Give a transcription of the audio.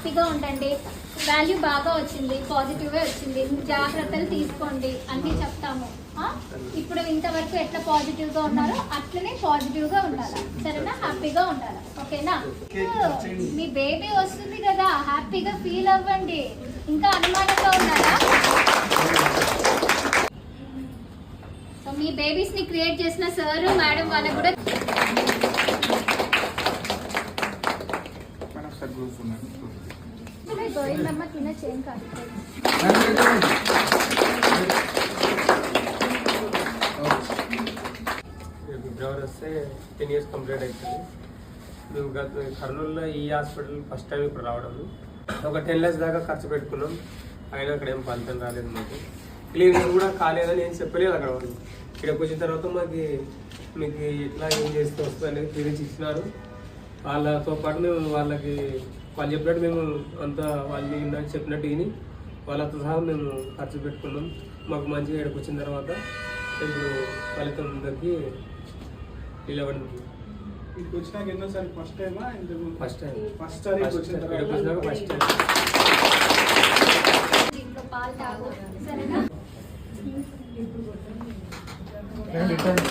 హ్యాపీగా ఉండండి. వాల్యూ బాగా వచ్చింది, పాజిటివ్గా వచ్చింది. జాగ్రత్తలు తీసుకోండి అన్నీ చెప్తాము. ఇప్పుడు ఇంతవరకు ఎట్లా పాజిటివ్గా ఉన్నారో అట్లనే పాజిటివ్గా ఉండాలి, సరేనా? హ్యాపీగా ఉండాలి, ఓకేనా? మీ బేబీ వస్తుంది కదా, హ్యాపీగా ఫీల్ అవ్వండి. ఇంకా అనుమానంగా ఉన్నారా? సో మీ బేబీస్ని క్రియేట్ చేసిన సార్ మేడం వాళ్ళకు కూడా గోయిందమ్మ తిన చేయం కాదు. ఫిబ్రవరి వస్తే 10 years కంప్లీట్ అవుతుంది. మేము గత కర్నూలులో ఈ హాస్పిటల్ ఫస్ట్ టైం ఇప్పుడు రావడం. ఒక 10 lakhs దాకా ఖర్చు పెట్టుకున్నాం, అయినా అక్కడ ఏం ఫలితం రాలేదు. మాకు క్లినిక్ కూడా కాలేదని ఏం చెప్పలేదు అక్కడ వాళ్ళు. ఇక్కడికి వచ్చిన తర్వాత మీకు ఇట్లా ఏం చేస్తే వస్తుంది అనేది క్లినిక్స్ ఇచ్చినారు. వాళ్ళతో పాటు మేము వాళ్ళకి వాళ్ళు చెప్పినట్టు మేము అంతా వాళ్ళని చెప్పినట్టు విని వాళ్ళతో సహా మేము ఖర్చు పెట్టుకున్నాం. మాకు మంచిగా ఇక్కడికి వచ్చిన తర్వాత ఇప్పుడు ఫలితం దగ్గరికి నిలబడి ఇక్కడికి వచ్చినాక ఎన్నోసారి ఫస్ట్ టైమా? First time. First time first time. దీంట్లో పాలు తాగు, సరేనా?